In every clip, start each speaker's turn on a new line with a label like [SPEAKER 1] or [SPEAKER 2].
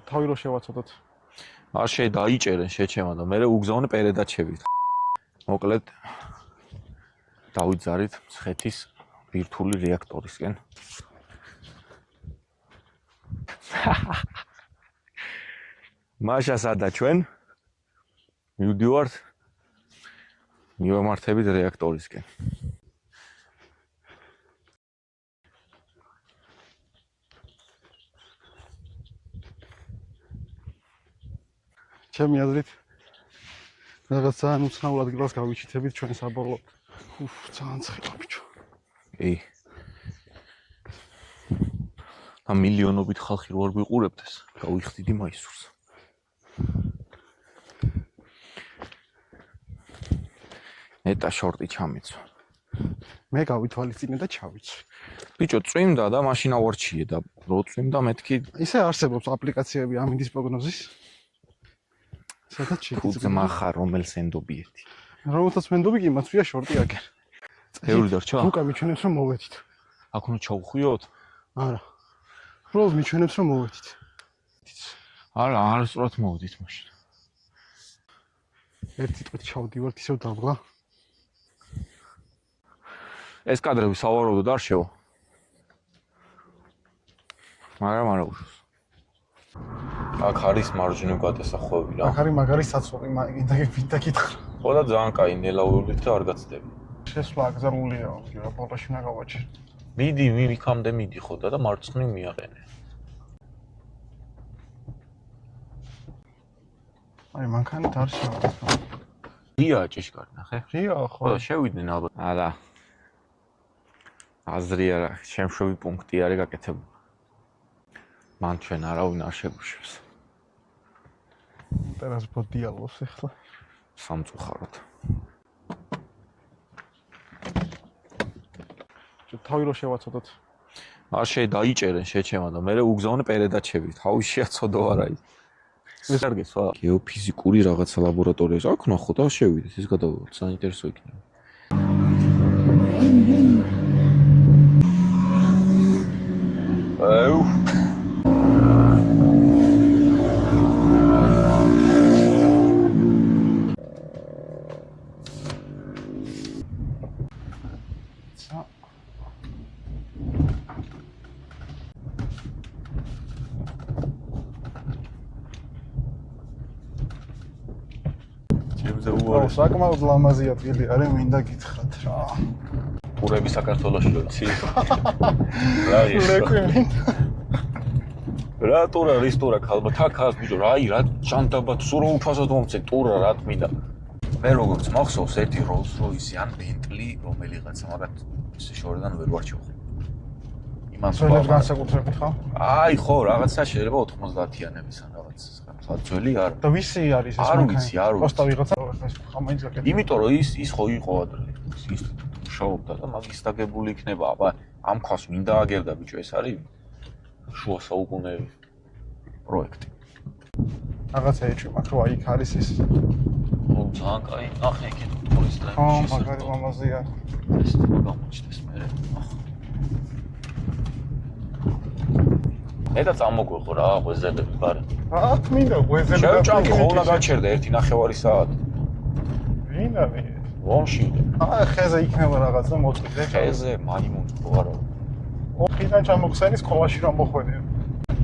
[SPEAKER 1] თავი რო შევაცოდოთ.
[SPEAKER 2] არ დაიჭერენ შეჩემა და მე უგზავნე პერედაჩებით. მოკლედ დავიძარით მცხეთის ბირთვული რეაქტორისკენ. მაშა სადა ჩვენ მივდივართ მივამართებით რეაქტორისკენ.
[SPEAKER 1] ჩემი აზრით რაღაც ძალიან უცნაურ ადგილას გავიჩიტებით ჩვენ საბოლოოდ. ძალიან ცხელა ბიჭო.
[SPEAKER 2] კი. ამ მილიონობით ხალხი რო არ გვიყურებდეს, გავიხდიდი მაისურს. ნეტა შორტი ჩამეცვა.
[SPEAKER 1] მე გავითვალისწინე და ჩავიცვი.
[SPEAKER 2] ბიჭო, წვიმდა და მაშინ ავარჩიე და რო წვიმდა მეთქი
[SPEAKER 1] ისე არსებობს აპლიკაციები ამინდის პროგნოზის. სადაც
[SPEAKER 2] ძმა ხარ რომელს ენდობი ერთი.
[SPEAKER 1] რომელსაც მენდობი კი მაცვია შორტი აგერ.
[SPEAKER 2] ბევრი დარჩა?
[SPEAKER 1] უკა მიჩვენებს რომ მოვედით.
[SPEAKER 2] აქ უნდა ჩავხვიოთ?
[SPEAKER 1] არა. უბრალოდ მიჩვენებს რომ მოვედით.
[SPEAKER 2] არა, არასწორად მოვედით მაშინ.
[SPEAKER 1] ერთი წუთი ჩავდივართ ისევ დაბლა.
[SPEAKER 2] ეს კადრები სავარაუდოდ არ შევა. მაგრამ არა უშავს. აქ არის მარჯვნივ გადასახვევი რა.
[SPEAKER 1] აქ არის მაგარი საცოლი, მაგინდა კითხა.
[SPEAKER 2] ხო და ძალიან კაი ნელაურით და არ გაცდები.
[SPEAKER 1] შესვლა აკრძალულია, მაგრამ ფოტოში უნდა გავაჩერე.
[SPEAKER 2] მიდი, იქამდე მიდი ხო და მარცხნივ მიაყენე.
[SPEAKER 1] აი მანქანით არ შევა.
[SPEAKER 2] დია ჭიშკარი ნახე.
[SPEAKER 1] დია ხო.
[SPEAKER 2] ხო შევიდნენ ალბათ. არა. აზრი არა, შემშვები პუნქტი არის გაკეთებული. მან ჩვენ არავინ არ შეგვიშვებს.
[SPEAKER 1] ტერას ბოდიალოს ახლა.
[SPEAKER 2] სამწუხაროდ.
[SPEAKER 1] თავი რო შევაცოდოთ.
[SPEAKER 2] არ დაიჭერენ შეჩემა და მე უგზავნე პერედაჩებით. თავი შეაცოდო არა ის. ეს არ გესვა? გეოფიზიკური რაღაცა ლაბორატორია აქვს ნახო და შევიდეთ, ეს გადავიდეთ, საინტერესო იქნება. აუ
[SPEAKER 1] საკმაოდ ლამაზი ადგილი არის, მინდა გითხრათ რა.
[SPEAKER 2] ტურები საქართველოში ვიცი? რა ის? რა ტურა, რის ტურა ხალბათ აქ ხარ ბიჭო, რა ჟანდაბად სულ უფასოდ მომწე ტურა რა თმინდა. მე როგორც მახსოვს ერთი Rolls-Royce ან Bentley რომელიღაცა, მაგრამ ისე შორიდან ვერ ვარჩევ. იმას
[SPEAKER 1] ძველებს განსაკუთრებით ხო?
[SPEAKER 2] აი ხო, რაღაცა შეიძლება 90-იანების ან რაღაც საძველი არ.
[SPEAKER 1] და ვისი არის ეს
[SPEAKER 2] არ ვიცი, არ ვიცი.
[SPEAKER 1] პოსტა ვიღაცა ხამაინც გაკეთე.
[SPEAKER 2] იმიტომ რომ ის ხო იყო ადრე. ის მუშაობდა და მაგის დაგებული იქნება. აბა ამ ქვას მინდა აგერდა ბიჭო, ეს არის შუა საუკუნეების პროექტი.
[SPEAKER 1] რაღაცა ეჭვი მაქვს, რომ აი იქ არის ეს.
[SPEAKER 2] ო, ძალიან კაი. ნახე იქ ტურისტები.
[SPEAKER 1] მაგარი ლამაზია.
[SPEAKER 2] ეს გამოჩნდეს მერე. ნეტა წამოგვეყო რა, ღვეზელები გარე.
[SPEAKER 1] რა თქმინდა, ღვეზელები.
[SPEAKER 2] შევჭამი ხოლმე გაჩერდა 1.5 საათი.
[SPEAKER 1] ვინ არის?
[SPEAKER 2] რომში.
[SPEAKER 1] აი ხეზე იქნება რაღაცა მოწვიდე.
[SPEAKER 2] ხეზე მაიმუნს ხო არა.
[SPEAKER 1] 4-დან ჩამოხსენი სკოლაში რომ მოხვედე.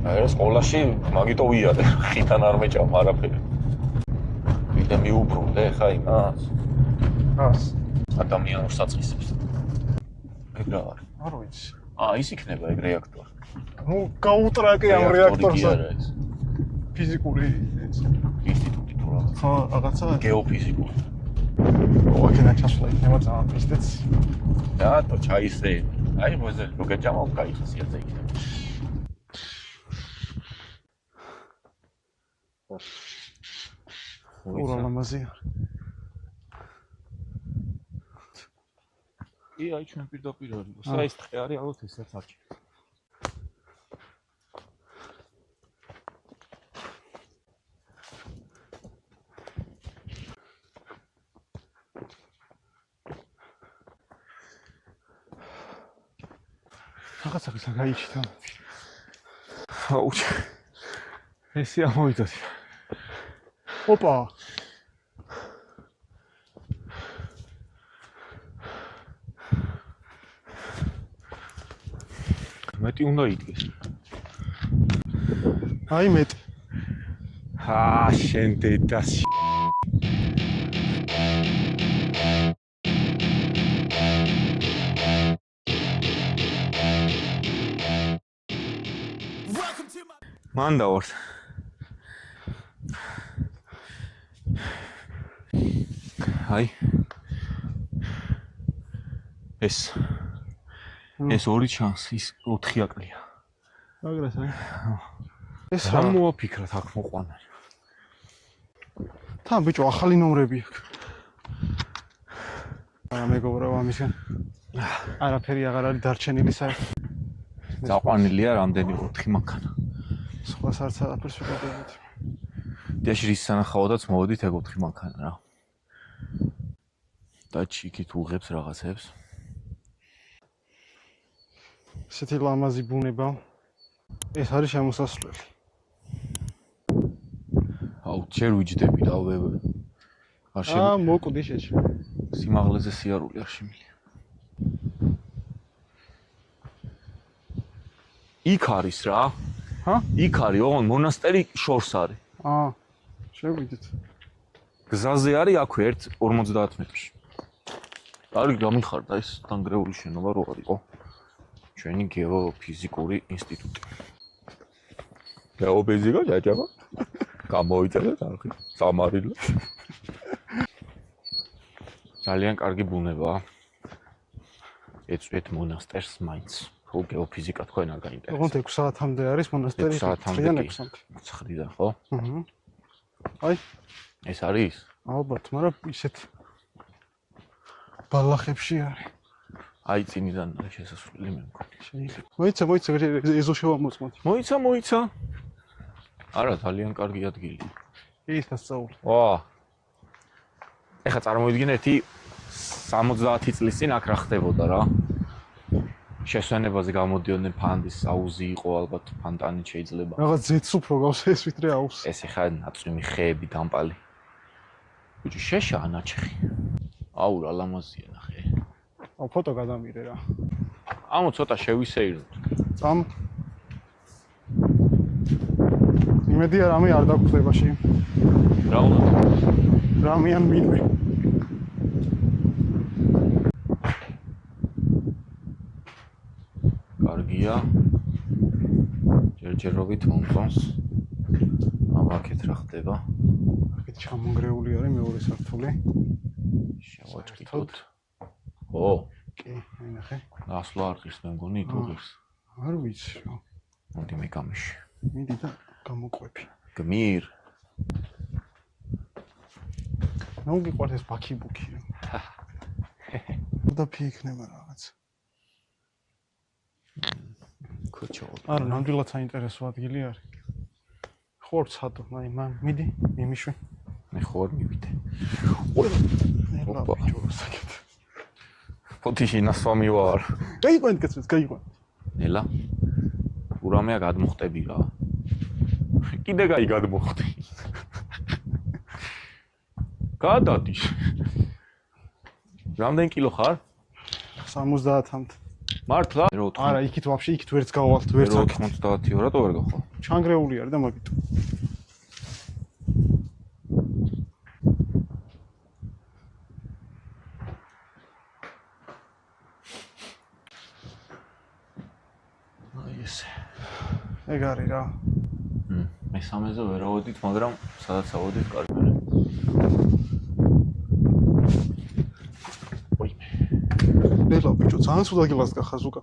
[SPEAKER 2] აი სკოლაში მაგიტო ვიადე, ხიდან არ მეჭამ არაფერი. ვიდა მიუბრუნდე ხა იმას.
[SPEAKER 1] რას?
[SPEAKER 2] ადამიანურ საწყისებს. ეგ რა არის?
[SPEAKER 1] არ ვიცი.
[SPEAKER 2] ის იქნება ეგ რეაქტორი.
[SPEAKER 1] ნუ გაუტრაკე ამ რეაქტორს. ფიზიკური
[SPEAKER 2] ინსტიტუტი თუ რა.
[SPEAKER 1] ხო, რაღაცა
[SPEAKER 2] გეოფიზიკური.
[SPEAKER 1] ოქენა ჩასვლა იქნება ძალიან პისტეც.
[SPEAKER 2] რატო ჩაისე? აი მოზე რო გაჭამო კაი ხასიათზე იქნება.
[SPEAKER 1] უბრალოდ ლამაზია.
[SPEAKER 2] აი ჩვენ პირდაპირ არის. საის ტყე არის, ალბათ ესაც არჩი.
[SPEAKER 1] რაღაცა გაიჩიტა.
[SPEAKER 2] აუ. ესე ამოვიდოდი.
[SPEAKER 1] ოპა.
[SPEAKER 2] მეტი უნდა იდგეს.
[SPEAKER 1] აი მეტი.
[SPEAKER 2] შენ დედას. მან დავართ. აი. ეს ორი ჩანს, ის 4 აკლია.
[SPEAKER 1] მაგრას აი. ეს
[SPEAKER 2] რა მოაფიქრათ აქ მოყვანა?
[SPEAKER 1] თან ბიჭო ახალი ნომრები აქვს. მეგობრებო ამისგან. არაფერი აღარ არის დარჩენილი საერთოდ.
[SPEAKER 2] დაყვანილია რამდენი 4 მანქანა.
[SPEAKER 1] სხვა არც არაფერს ვიგებთ.
[SPEAKER 2] დიაში რის სანახავადაც მოვედით ეგ 4 მანქანა რა. და ჩიქით უღებს რაღაცებს.
[SPEAKER 1] ესეთი ლამაზი ბუნება. ეს არის შემოსასვლელი.
[SPEAKER 2] აუ, ჯერ ვიჯდები და არ
[SPEAKER 1] მოკვდი შეჭი.
[SPEAKER 2] სიმაღლეზე სიარული არ შემილია. იქ არის რა. იქ არის, ოღონდ მონასტერი შორს არის.
[SPEAKER 1] შევიდით.
[SPEAKER 2] გზაზე არის აქვე 50 მეტრში. არის გამიხარდა ეს დანგრეული შენობა რო არისო. ჩვენი გეოფიზიკური ინსტიტუტი. გეოფიზიკა ჯაჯაბა. გამოიწერეთ არხი. სამარილო. ძალიან კარგი ბუნებაა. ეწვეთ მონასტერს მაინც. ხო გეოფიზიკა თქვენ არ გაინტერესებს.
[SPEAKER 1] ოღონდ 6 საათამდე არის მონასტერი.
[SPEAKER 2] 6 საათამდე. 9-დან ხო?
[SPEAKER 1] აი
[SPEAKER 2] ეს არის?
[SPEAKER 1] ალბათ, მაგრამ ისეთ ბალახებში არის.
[SPEAKER 2] აი წინიდან არის შესასვლელი მე მგონი.
[SPEAKER 1] შეიძლება. მოიცა, ეზო შევამოწმოთ.
[SPEAKER 2] მოიცა. არა, ძალიან კარგი ადგილია.
[SPEAKER 1] ის დასწაული.
[SPEAKER 2] ეხლა წარმოვიდგინეთ 70 წლის წინ აქ რა ხდებოდა რა. შესვენებაზე გამოდიოდნენ ფანდის აუზი იყო ალბათ ფანტანი შეიძლება.
[SPEAKER 1] რაღაც ზეთს უფრო გავს ეს ვიდრე აუზს.
[SPEAKER 2] ეს ეხლა ნაწვიმი ხეები დამპალი. ბიჭი შეშაა ნაჩხი. აუ რა ლამაზია ნახე.
[SPEAKER 1] ფოტო გადამირე რა.
[SPEAKER 2] ამო ცოტა შევისეირნოთ.
[SPEAKER 1] წამ. იმედია რამე არ დაგხვდებაში.
[SPEAKER 2] რა უნდა?
[SPEAKER 1] რამიან მინვე.
[SPEAKER 2] კარგია. ჯერჯერობით მომწონს. ამაკეთ რა ხდება?
[SPEAKER 1] აქეთ ჩამონგრეული არის მეორე სართული.
[SPEAKER 2] შევაჭრით. ო,
[SPEAKER 1] კი, აი ნახე.
[SPEAKER 2] ასლა არხის მე მგონი თუ ღირს.
[SPEAKER 1] არ ვიცი რა.
[SPEAKER 2] მოდი მე გამიში.
[SPEAKER 1] მიდი და გამოყვები.
[SPEAKER 2] გმირ.
[SPEAKER 1] ნუ გიყვართ ეს ბაქიბუქი. და ფიქნება რაღაც.
[SPEAKER 2] ქოჩო.
[SPEAKER 1] არა, ნამდვილად საინტერესო ადგილი არის. ხوار ცადო, აი მან მიდი, მიმიშვი.
[SPEAKER 2] მე ხوار მივიდე.
[SPEAKER 1] ოპა, ბიჭო, საკეთ.
[SPEAKER 2] ფოთიში ნასვამი ვარ.
[SPEAKER 1] გაიყვანთ კაცებს, გაიყვანთ.
[SPEAKER 2] ნელა. ურამეა გადმოხტები რა. კიდე გადმოხტი. გადადის. რამდენი კილო ხარ?
[SPEAKER 1] 70-მდე.
[SPEAKER 2] მართლა?
[SPEAKER 1] არა, იქით ვაფშე, იქით ვერც გავალთ, ვერც აქ.
[SPEAKER 2] 90-ი რატო ვერ გახვალ?
[SPEAKER 1] ჩანგრეული არის და მაგიტო.
[SPEAKER 2] აი ესე.
[SPEAKER 1] ეგ არის რა.
[SPEAKER 2] მესამეზე ვერ ავედით, მაგრამ სადაც ავედით კარგი არა.
[SPEAKER 1] ნელა ბიჭო, ძალიან სულ ადგილას გახარ ზუკა.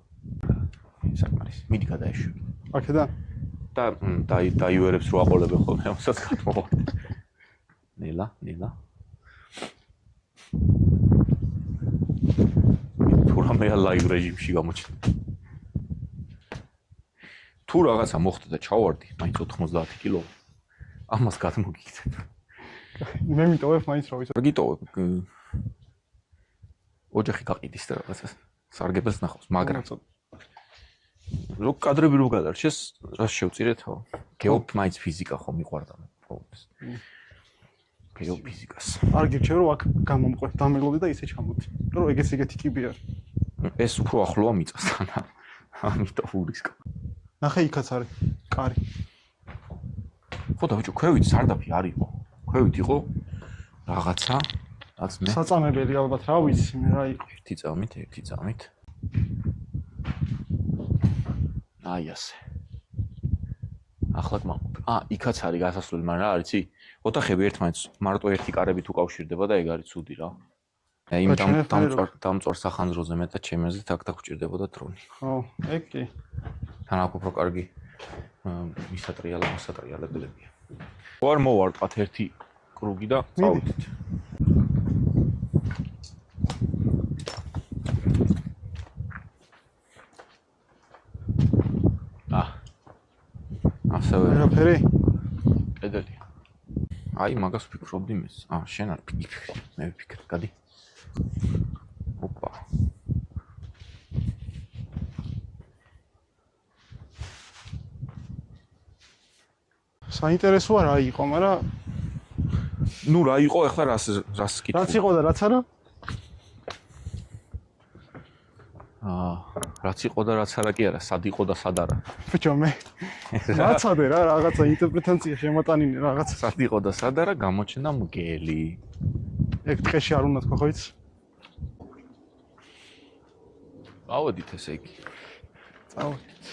[SPEAKER 2] საკმარის. მიდი გადაეშვი.
[SPEAKER 1] აქედან?
[SPEAKER 2] და დაიუერებს რო აყოლებენ ხოლმე, ამასაც გადმოვა. ნელა. თუ რამეა ლაივ რეჟიმში გამოჩნდა. თუ რაღაცა მოხდა და ჩავარდი, მაინც 90 კილო. ამას გადმოგიქცევ.
[SPEAKER 1] მე მიტოვებ მაინც რა ვიცი.
[SPEAKER 2] გიტოვებ. ოჯახი გაყიდის და რაღაცას. სარგებელს ნახავს, მაგრამ რო კადრები რო გადარჩეს, რას შევწირეთო? გეოფიზიკა ფიზიკა ხომ მიყვარდა პრობლემს. გეოფიზიკას.
[SPEAKER 1] არ გირჩევ რომ აქ გამომყვე, დამელოდი და ისე ჩამოდი. რომ ეგეც ეგეთი კიბი არის.
[SPEAKER 2] ეს უფრო ახლოა მიწასთან. ამიტომ ურისკა.
[SPEAKER 1] ნახე იქაც არის კარი.
[SPEAKER 2] ხო და ბიჭო, ქვევით სარდაფი არ იყო. ქვევით იყო რაღაცა, რაც მე
[SPEAKER 1] საწამებელი ალბათ რა ვიცი მე რა იყო.
[SPEAKER 2] ერთი წამით. აი ასე. ახლა გმაყოფ. იქაც არის გასასვლელი, მაგრამ რა არიცი? ოთახები ერთმანეთს მარტო ერთი კარებით უკავშირდება და ეგ არის ცუდი რა. იმიტომ დამწوار სახანძროზე მეტად ჩემზე თაკ-თაკ გვჭირდებოდა დრონი.
[SPEAKER 1] ხო, ეგ კი.
[SPEAKER 2] თან აქ უფრო კარგი მისატრიალებლებია. ვარ მოვარტყათ ერთი კრუგი და წავიდეთ. ასევე
[SPEAKER 1] ვერაფერი?
[SPEAKER 2] კედელია. აი, მაგას ვფიქრობდი მეც. შენ არ ფიქრი, მე ვფიქრე, გადი. ოპა.
[SPEAKER 1] საინტერესოა რა იყო, მაგრამ
[SPEAKER 2] ნუ რა იყო ახლა რას კითხო?
[SPEAKER 1] რაც იყო და რაც არა?
[SPEAKER 2] რაც იყო და რაც არა კი არა, სად იყო და სად არა.
[SPEAKER 1] ბიჭო მე რაცადე რა რაღაცა ინტერპრეტაცია შემოტანინე რაღაცა.
[SPEAKER 2] სად იყო და სად არა გამოჩნდა მგელი.
[SPEAKER 1] ეგ ტყეში არ უნდა თქვა ხო იცი?
[SPEAKER 2] ავედით ესე იგი.
[SPEAKER 1] წავედით.